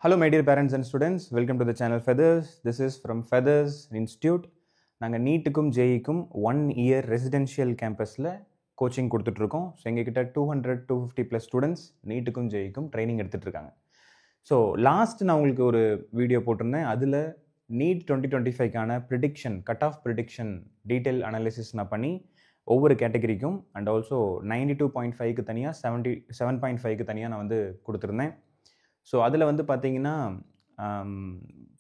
Hello my dear parents and students, welcome to the channel Feathers. This is from Feathers Institute. நாங்கள் நீட்டுக்கும் ஜேஇக்கும் 1 year residential கேம்பஸில் coaching கொடுத்துட்ருக்கோம். So எங்ககிட்ட 200-250+ students நீட்டுக்கும் ஜேஇக்கும் ட்ரைனிங் எடுத்துகிட்ருக்காங்க. ஸோ லாஸ்ட் நான் உங்களுக்கு ஒரு வீடியோ போட்டிருந்தேன். அதில் நீட் 2025க்கான prediction, cut off prediction detail analysis நான் பண்ணி ஒவ்வொரு கேட்டகரிக்கும் அண்ட் ஆல்சோ 92.5க்கு தனியாக 77.5க்கு தனியாக நான் வந்து கொடுத்துருந்தேன். ஸோ அதில் வந்து பார்த்தீங்கன்னா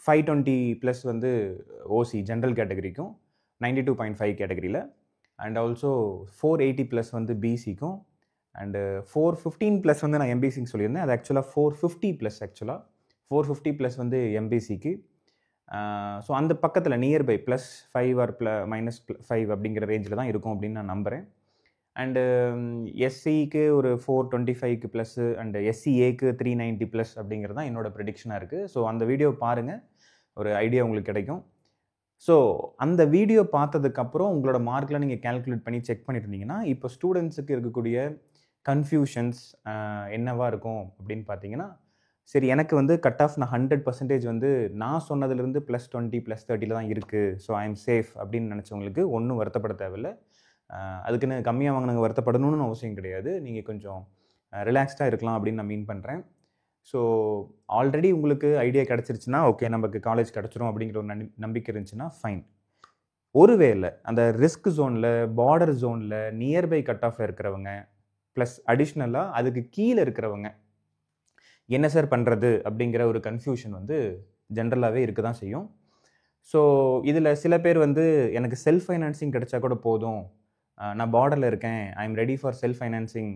520+ வந்து ஓசி ஜென்ரல் கேட்டகரிக்கும் 92.5 கேட்டகரியில் அண்ட் ஆல்சோ 480+ வந்து பிசிக்கும் அண்டு 415+ வந்து நான் எம்பிசிக்கு சொல்லியிருந்தேன். அது ஆக்சுவலாக 450+ 450+ வந்து எம்பிசிக்கு. ஸோ அந்த பக்கத்தில் நியர்பை +5 ஆர் -5 அப்படிங்கிற ரேஞ்சில் தான் இருக்கும் அப்படின்னு நான் நம்புகிறேன். அண்டு எஸ்சிக்கு ஒரு 425க்கு ப்ளஸ்ஸு அண்டு எஸ்சிஏக்கு 390+ அப்படிங்கிறது தான் என்னோடய ப்ரிடிக்ஷனாக இருக்குது. ஸோ அந்த வீடியோ பாருங்கள், ஒரு ஐடியா உங்களுக்கு கிடைக்கும். ஸோ அந்த வீடியோ பார்த்ததுக்கப்புறம் உங்களோட மார்க்கில் நீங்கள் கேல்குலேட் பண்ணி செக் பண்ணிட்டு இருந்தீங்கன்னா இப்போ ஸ்டூடெண்ட்ஸுக்கு இருக்கக்கூடிய கன்ஃபியூஷன்ஸ் என்னவாக இருக்கும் அப்படின்னு பார்த்தீங்கன்னா, சரி எனக்கு வந்து கட் ஆஃப் நான் 100% வந்து நான் சொன்னதுலேருந்து +20 +30 தான் இருக்குது, ஸோ ஐ எம் சேஃப் அப்படின்னு நினச்சவங்களுக்கு ஒன்றும் வருத்தப்பட தேவையில்லை. அதுக்குன்னு கம்மியாக வாங்கினவங்க வருத்தப்படணும்னு அவசியம் கிடையாது. நீங்கள் கொஞ்சம் ரிலாக்ஸ்டாக இருக்கலாம் அப்படின்னு நான் மீன் பண்ணுறேன். ஸோ ஆல்ரெடி உங்களுக்கு ஐடியா கிடச்சிருச்சுன்னா ஓகே, நமக்கு காலேஜ் கிடச்சிரும் அப்படிங்கிற ஒரு நம்பிக்கை இருந்துச்சுன்னா ஃபைன். ஒருவேளை அந்த ரிஸ்க் ஜோனில், பார்டர் ஜோனில், நியர்பை கட் ஆஃபில் இருக்கிறவங்க ப்ளஸ் அடிஷ்னலாக அதுக்கு கீழே இருக்கிறவங்க என்ன சார் பண்ணுறது அப்படிங்கிற ஒரு கன்ஃபியூஷன் வந்து ஜென்ரலாகவே இருக்க தான் செய்யும். ஸோ இதில் சில பேர் வந்து எனக்கு செல்ஃப் ஃபைனான்சிங் கிடைச்சா கூட போதும், நான் பார்டரில் இருக்கேன், I am ready for self financing,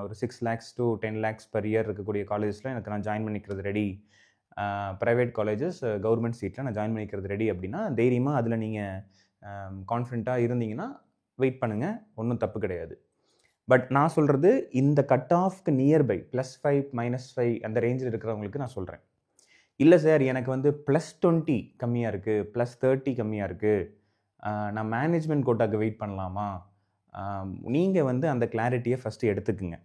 ஒரு 6 lakhs to 10 lakhs per year இருக்கக்கூடிய காலேஜஸில் எனக்கு நான் ஜாயின் பண்ணிக்கிறது ரெடி, ப்ரைவேட் காலேஜஸ் கவர்மெண்ட் சீட்டில் நான் ஜாயின் பண்ணிக்கிறது ரெடி அப்படின்னா தைரியமாக அதில் நீங்கள் கான்ஃபிடென்ட்டாக இருந்தீங்கன்னா வெயிட் பண்ணுங்கள், ஒன்றும் தப்பு கிடையாது. பட் நான் சொல்கிறது இந்த கட் ஆஃப்க்கு நியர்பை +5 -5 அந்த ரேஞ்சில் இருக்கிறவங்களுக்கு நான் சொல்கிறேன். இல்லை சார் எனக்கு வந்து +20 கம்மியாக இருக்குது, +30 கம்மியாக இருக்குது, நான் மேனேஜ்மெண்ட் கோட்டாக்கு வெயிட் பண்ணலாமா? நீங்கள் வந்து அந்த கிளாரிட்டியை ஃபஸ்ட்டு எடுத்துக்குங்க.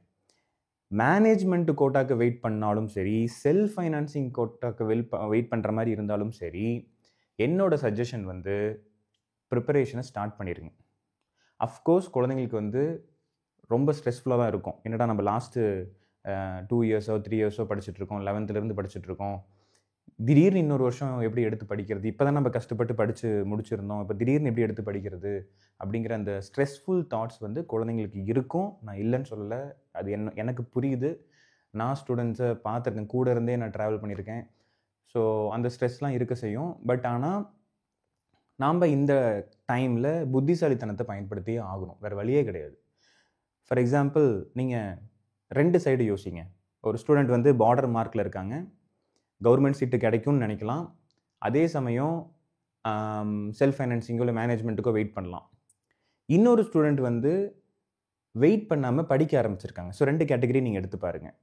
மேனேஜ்மெண்ட் கோட்டாக்கு வெயிட் பண்ணாலும் சரி, செல்ஃப் ஃபைனான்சிங் கோட்டாக்கு வெயிட் பண்ணுற மாதிரி இருந்தாலும் சரி, என்னோட சஜஷன் வந்து ப்ரிப்பரேஷனை ஸ்டார்ட் பண்ணிடுங்க. அஃப்கோர்ஸ் குழந்தைங்களுக்கு வந்து ரொம்ப ஸ்ட்ரெஸ்ஃபுல்லாக தான் இருக்கும். என்னடா நம்ம லாஸ்ட்டு 2 yearsோ 3 yearsோ படிச்சுட்ருக்கோம், 11th படிச்சுட்ருக்கோம், திடீர்னு இன்னொரு வருஷம் எப்படி எடுத்து படிக்கிறது, இப்போ தான் நம்ம கஷ்டப்பட்டு படித்து முடிச்சிருந்தோம், இப்போ திடீர்னு எப்படி எடுத்து படிக்கிறது அப்படிங்கிற அந்த ஸ்ட்ரெஸ்ஃபுல் தாட்ஸ் வந்து குழந்தைங்களுக்கு இருக்கும். நான் இல்லைன்னு சொல்லலை, அது எனக்கு புரியுது. நான் ஸ்டூடெண்ட்ஸை பார்த்துருக்கேன், கூட இருந்தே நான் ட்ராவல் பண்ணியிருக்கேன். ஸோ அந்த ஸ்ட்ரெஸ்லாம் இருக்க செய்யும். பட் ஆனால் நாம் இந்த டைமில் புத்திசாலித்தனத்தை பயன்படுத்தியே ஆகணும், வேறு வழியே கிடையாது. ஃபார் எக்ஸாம்பிள் நீங்கள் 2 சைடு யோசிங்க. ஒரு ஸ்டூடெண்ட் வந்து பார்டர் மார்க்கில் இருக்காங்க, கவர்மெண்ட் சீட்டு கிடைக்கும்னு நினைக்கலாம், அதே சமயம் செல்ஃப் ஃபைனான்சிங்கோ இல்லை மேனேஜ்மெண்ட்டுக்கோ வெயிட் பண்ணலாம். இன்னொரு ஸ்டூடெண்ட் வந்து வெயிட் பண்ணாமல் படிக்க ஆரம்பிச்சிருக்காங்க. ஸோ 2 கேட்டகரி நீங்கள் எடுத்து பாருங்கள்.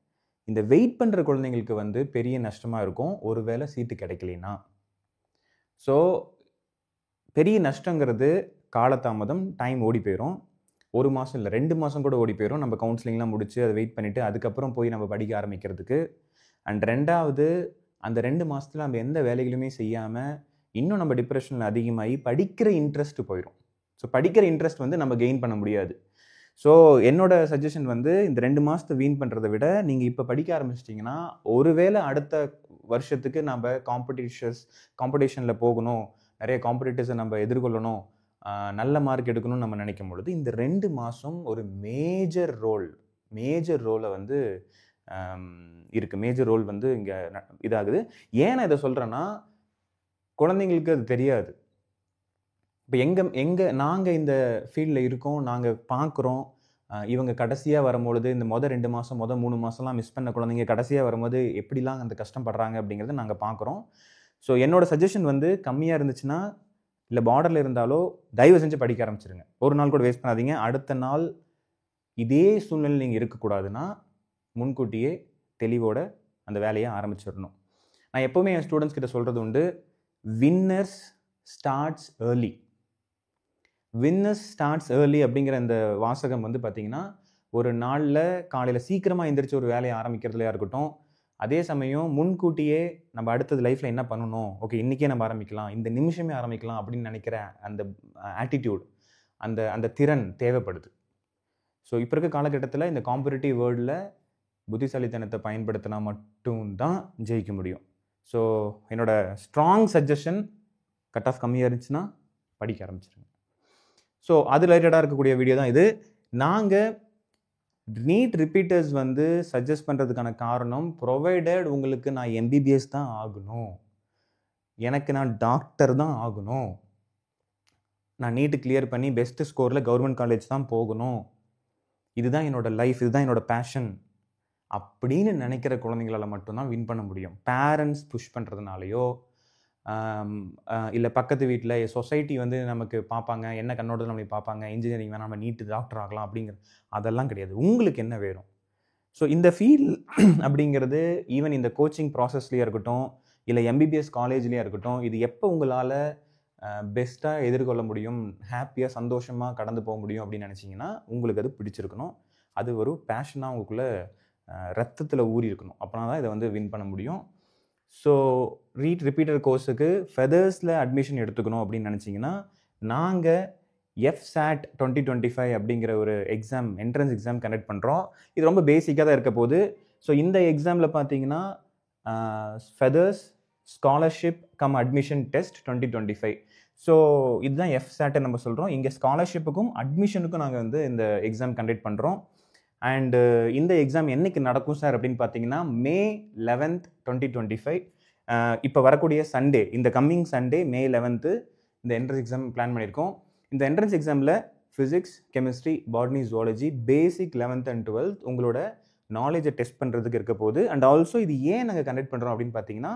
இந்த வெயிட் பண்ணுற குழந்தைங்களுக்கு வந்து பெரிய நஷ்டமாக இருக்கும் ஒருவேளை சீட்டு கிடைக்கலனா. ஸோ பெரிய நஷ்டங்கிறது காலதாமதம், டைம் ஓடி போயிடும். 1 மாதம் இல்லை 2 மாதம் கூட ஓடி போயிடும். நம்ம கவுன்சிலிங்லாம் முடித்து அதை வெயிட் பண்ணிவிட்டு அதுக்கப்புறம் போய் நம்ம படிக்க ஆரம்பிக்கிறதுக்கு. அண்ட் 2வது அந்த 2 மாதத்தில் நம்ம எந்த வேலைகளுமே செய்யாமல் இன்னும் நம்ம டிப்ரெஷனில் அதிகமாகி படிக்கிற இன்ட்ரெஸ்ட் போயிடும். ஸோ படிக்கிற இன்ட்ரெஸ்ட் வந்து நம்ம கெயின் பண்ண முடியாது. ஸோ என்னோட சஜஷன் வந்து இந்த 2 மாதத்தை வீண் பண்ணுறதை விட நீங்கள் இப்போ படிக்க ஆரம்பிச்சிட்டிங்கன்னா ஒருவேளை அடுத்த வருஷத்துக்கு நம்ம காம்படிஷனில் போகணும், நிறைய காம்படிட்டர்ஸை நம்ம எதிர்கொள்ளணும், நல்ல மார்க் எடுக்கணும்னு நம்ம நினைக்கும் பொழுது இந்த 2 மாதம் ஒரு மேஜர் ரோலை வந்து இருக்குது. மேஜர் ரோல் வந்து இங்கே இதாகுது. ஏன் நான் இதை சொல்கிறேன்னா, குழந்தைங்களுக்கு அது தெரியாது. இப்போ நாங்கள் இந்த ஃபீல்டில் இருக்கோம், நாங்கள் பார்க்குறோம், இவங்க கடைசியாக வரும்பொழுது இந்த 2 மாதம் 3 மாதம்லாம் மிஸ் பண்ண குழந்தைங்க கடைசியாக வரும்போது எப்படிலாம் அந்த கஷ்டப்படுறாங்க அப்படிங்கிறத நாங்கள் பார்க்குறோம். ஸோ என்னோட சஜஷன் வந்து கம்மியாக இருந்துச்சுன்னா, இல்லை பார்டரில் இருந்தாலோ தயவு செஞ்சு படிக்க ஆரம்பிச்சிருங்க. ஒரு நாள் கூட வேஸ்ட் பண்ணாதீங்க. அடுத்த நாள் இதே சூழ்நிலை நீங்கள் இருக்கக்கூடாதுன்னா முன்கூட்டியே தெளிவோட அந்த வேலையை ஆரம்பிச்சிடணும். நான் எப்போவுமே என் ஸ்டூடெண்ட்ஸ் கிட்ட சொல்கிறது உண்டு, வின்னர்ஸ் ஸ்டார்ட்ஸ் ஏர்லி அப்படிங்கிற அந்த வாசகம் வந்து பார்த்திங்கன்னா, ஒரு நாளில் காலையில் சீக்கிரமாக எந்திரிச்சு ஒரு வேலையை ஆரம்பிக்கிறதுலையா இருக்கட்டும், அதே சமயம் முன்கூட்டியே நம்ம அடுத்தது லைஃப்பில் என்ன பண்ணணும், ஓகே இன்றைக்கே நம்ம ஆரம்பிக்கலாம், இந்த நிமிஷமே ஆரம்பிக்கலாம் அப்படின்னு நினைக்கிற அந்த ஆட்டிடியூட், அந்த அந்த திறன் தேவைப்படுது. ஸோ இப்போ இருக்க காலகட்டத்தில் இந்த காம்படிட்டிவ் வேர்ல்டில் புத்திசாலித்தனத்தை பயன்படுத்தினா மட்டும்தான் ஜெயிக்க முடியும். ஸோ என்னோட ஸ்ட்ராங் சஜஷன், கட் ஆஃப் கம்மியாக இருந்துச்சுன்னா படிக்க ஆரம்பிச்சிருங்க. ஸோ அது ரிலேட்டடாக இருக்கக்கூடிய வீடியோ தான் இது. நாங்கள் நீட் ரிப்பீட்டர்ஸ் வந்து சஜஸ்ட் பண்ணுறதுக்கான காரணம், ப்ரொவைடட் உங்களுக்கு நான் MBBS தான் ஆகணும், எனக்கு நான் டாக்டர் தான் ஆகணும், நான் நீட்டு கிளியர் பண்ணி பெஸ்ட்டு ஸ்கோரில் கவர்மெண்ட் காலேஜ் தான் போகணும், இதுதான் என்னோடய லைஃப், இதுதான் என்னோடய பேஷன் அப்படின்னு நினைக்கிற குழந்தைங்களால் மட்டும்தான் வின் பண்ண முடியும். பேரண்ட்ஸ் புஷ் பண்ணுறதுனாலையோ இல்லை பக்கத்து வீட்டில் சொசைட்டி வந்து நமக்கு பார்ப்பாங்க, என்ன கண்ணோட நம்மளை பார்ப்பாங்க, இன்ஜினியரிங் வேணாம் நம்ம நீட்டு டாக்டர் ஆகலாம் அப்படிங்கிற அதெல்லாம் கிடையாது. உங்களுக்கு என்ன வேணும்? ஸோ இந்த ஃபீல் அப்படிங்கிறது ஈவன் இந்த கோச்சிங் ப்ராசஸ்லேயே இருக்கட்டும், இல்லை MBBS காலேஜ்லேயே இருக்கட்டும், இது எப்போ உங்களால் பெஸ்ட்டாக எதிர்கொள்ள முடியும், ஹாப்பியாக சந்தோஷமாக கடந்து போக முடியும் அப்படின்னு நினச்சிங்கன்னா உங்களுக்கு அது பிடிச்சிருக்கணும். அது ஒரு பேஷனாக உங்களுக்குள்ளே ரத்தத்தில் ஊறி இருக்கணும். அப்படின்னா தான் இதை வந்து வின் பண்ண முடியும். ஸோ நீட் ரிப்பீட்டர் கோர்ஸுக்கு ஃபெதர்ஸில் அட்மிஷன் எடுத்துக்கணும் அப்படின்னு நினச்சிங்கன்னா, நாங்கள் FSAT 2025 அப்படிங்கிற ஒரு எக்ஸாம், என்ட்ரன்ஸ் எக்ஸாம் கண்டக்ட் பண்ணுறோம். இது ரொம்ப பேசிக்காக தான் இருக்க போகுது. ஸோ இந்த எக்ஸாமில் பார்த்தீங்கன்னா feathers scholarship come admission test 2025. So இதுதான் FSAT நம்ம சொல்கிறோம். இங்கே ஸ்காலர்ஷிப்புக்கும் அட்மிஷனுக்கும் நாங்கள் வந்து இந்த எக்ஸாம் கண்டக்ட் பண்ணுறோம். அண்டு இந்த எக்ஸாம் என்றைக்கு நடக்கும் சார் அப்படின்னு பார்த்தீங்கன்னா, May 11th 2025. இப்போ வரக்கூடிய சண்டே, இந்த கம்மிங் சண்டே May 11th இந்த என்ட்ரன்ஸ் எக்ஸாம் பிளான் பண்ணியிருக்கோம். இந்த என்ட்ரன்ஸ் எக்ஸாமில் physics, chemistry, botany, zoology, basic 11th and 12th உங்களோட நாலேஜை டெஸ்ட் பண்ணுறதுக்கு இருக்க போகுது. அண்ட் ஆல்சோ இது ஏன் நாங்கள் கண்டக்ட் பண்ணுறோம் அப்படின்னு பார்த்தீங்கன்னா,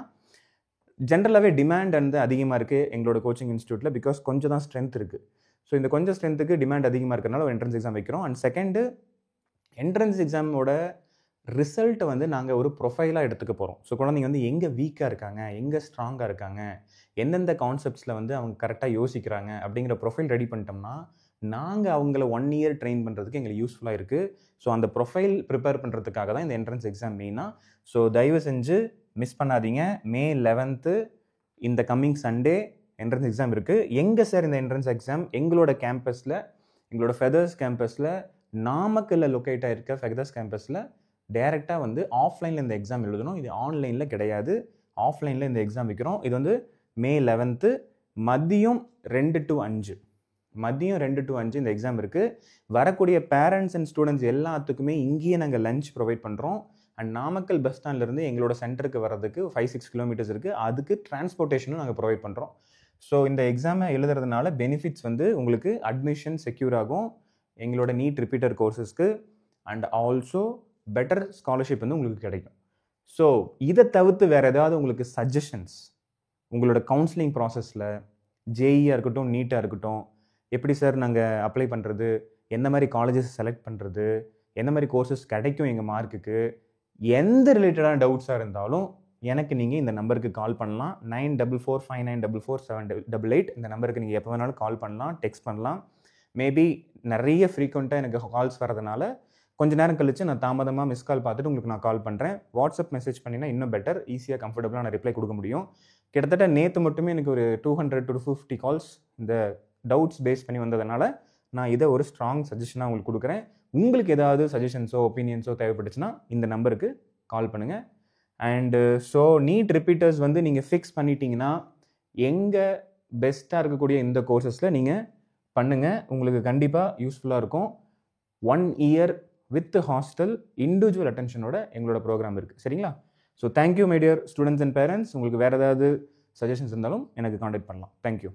ஜென்ரலாகவே டிமாண்ட் வந்து அதிகமாக இருக்குது எங்களோட கோச்சிங் இன்ஸ்டியூட்டில். பிகாஸ் கொஞ்சம் தான் ஸ்ட்ரென்த் இருக்குது. ஸோ இந்த கொஞ்சம் ஸ்ட்ரென்த்துக்கு டிமாண்ட் அதிகமாக இருக்கிறனால ஒரு என்ட்ரன்ஸ் எக்ஸாம் வைக்கிறோம். அண்ட் செகண்டு, என்ட்ரன்ஸ் எக்ஸாமோட ரிசல்ட்டை வந்து நாங்கள் ஒரு ப்ரொஃபைலாக எடுத்துக்க போகிறோம். ஸோ குழந்தைங்க வந்து எங்கே வீக்காக இருக்காங்க, எங்கே ஸ்ட்ராங்காக இருக்காங்க, எந்தெந்த கான்செப்ட்ஸில் வந்து அவங்க கரெக்டாக யோசிக்கிறாங்க அப்படிங்கிற ப்ரொஃபைல் ரெடி பண்ணிட்டோம்னா, நாங்கள் அவங்கள 1 year ட்ரெயின் பண்ணுறதுக்கு எங்களுக்கு யூஸ்ஃபுல்லாக இருக்குது. ஸோ அந்த ப்ரொஃபைல் ப்ரிப்பேர் பண்ணுறதுக்காக தான் இந்த என்ட்ரன்ஸ் எக்ஸாம் மெயினாக. ஸோ தயவு செஞ்சு மிஸ் பண்ணாதீங்க. May 11th இந்த கம்மிங் சண்டே என்ட்ரன்ஸ் எக்ஸாம் இருக்குது. எங்கே சார் இந்த என்ட்ரன்ஸ் எக்ஸாம்? எங்களோட கேம்பஸில், எங்களோட ஃபெதர்ஸ் கேம்பஸில், நாமக்கல்ல லொக்கேட் ஆகிருக்க ஃபெதர்ஸ் கேம்பஸில் டைரெக்டாக வந்து ஆஃப்லைனில் இந்த எக்ஸாம் எழுதணும். இது ஆன்லைனில் கிடையாது, ஆஃப்லைனில் இந்த எக்ஸாம் வைக்கிறோம். இது வந்து May 11th மதியம் 2 to 5 இந்த எக்ஸாம் இருக்குது. வரக்கூடிய பேரண்ட்ஸ் அண்ட் ஸ்டூடெண்ட்ஸ் எல்லாத்துக்குமே இங்கேயே நாங்கள் லஞ்ச் ப்ரொவைட் பண்ணுறோம். அண்ட் நாமக்கல் பஸ் ஸ்டாண்ட்லேருந்து எங்களோட சென்டருக்கு வர்றதுக்கு 5-6 kilometers இருக்குது. அதுக்கு டிரான்ஸ்போர்ட்டேஷனும் நாங்கள் ப்ரொவைட் பண்ணுறோம். ஸோ இந்த எக்ஸாமை எழுதுறதுனால பெனிஃபிட்ஸ் வந்து உங்களுக்கு அட்மிஷன் செக்யூர் ஆகும் எங்களோட நீட் ரிப்பீட்டர் கோர்சஸ்க்கு. அண்ட் ஆல்சோ பெட்டர் ஸ்காலர்ஷிப் வந்து உங்களுக்கு கிடைக்கும். ஸோ இதை தவிர்த்து வேறு ஏதாவது உங்களுக்கு சஜஷன்ஸ், உங்களோட கவுன்சிலிங் ப்ராசஸில் ஜேஇயாக இருக்கட்டும், நீட்டாக இருக்கட்டும், எப்படி சார் நாங்கள் அப்ளை பண்ணுறது, எந்த மாதிரி காலேஜஸ் செலக்ட் பண்ணுறது, எந்த மாதிரி கோர்சஸ் கிடைக்கும் எங்கள் மார்க்குக்கு, எந்த ரிலேட்டடான டவுட்ஸாக இருந்தாலும் எனக்கு நீங்கள் இந்த நம்பருக்கு கால் பண்ணலாம். 9445944788 இந்த நம்பருக்கு நீங்கள் எப்போ வேணாலும் கால் பண்ணலாம், டெக்ஸ்ட் பண்ணலாம். மேபி நிறைய ஃப்ரீக்வெண்ட்டாக எனக்கு கால்ஸ் வரதுனால கொஞ்ச நேரம் கழித்து நான் தாமதமாக மிஸ் கால் பார்த்துட்டு உங்களுக்கு நான் கால் பண்ணுறேன். வாட்ஸ்அப் மெசேஜ் பண்ணினா இன்னும் பெட்டர், ஈஸியாக கம்ஃபர்டபுளாக நான் ரிப்ளை கொடுக்க முடியும். கிட்டத்தட்ட நேற்று மட்டுமே எனக்கு ஒரு 200 to 250 கால்ஸ் இந்த டவுட்ஸ் பேஸ் பண்ணி வந்ததுனால நான் இதை ஒரு ஸ்ட்ராங் சஜஷனாக உங்களுக்கு கொடுக்குறேன். உங்களுக்கு ஏதாவது சஜஷன்ஸோ ஒப்பீனியன்ஸோ தேவைப்பட்டுச்சுன்னா இந்த நம்பருக்கு கால் பண்ணுங்கள். அண்டு ஸோ நீட் ரிப்பீட்டர்ஸ் வந்து நீங்கள் ஃபிக்ஸ் பண்ணிட்டீங்கன்னா எங்கே பெஸ்ட்டாக இருக்கக்கூடிய இந்த கோர்சஸில் நீங்கள் பண்ணுங்கள். உங்களுக்கு கண்டிப்பாக யூஸ்ஃபுல்லாக இருக்கும். 1 year வித் ஹாஸ்டல் இண்டிவிஜுவல் அட்டென்ஷனோட எங்களோட ப்ரோக்ராம் இருக்குது. சரிங்களா? So thank you my dear students and parents. உங்களுக்கு வேறு ஏதாவது சஜஷன்ஸ் இருந்தாலும் எனக்கு காண்டாக்ட் பண்ணலாம். தேங்க்யூ.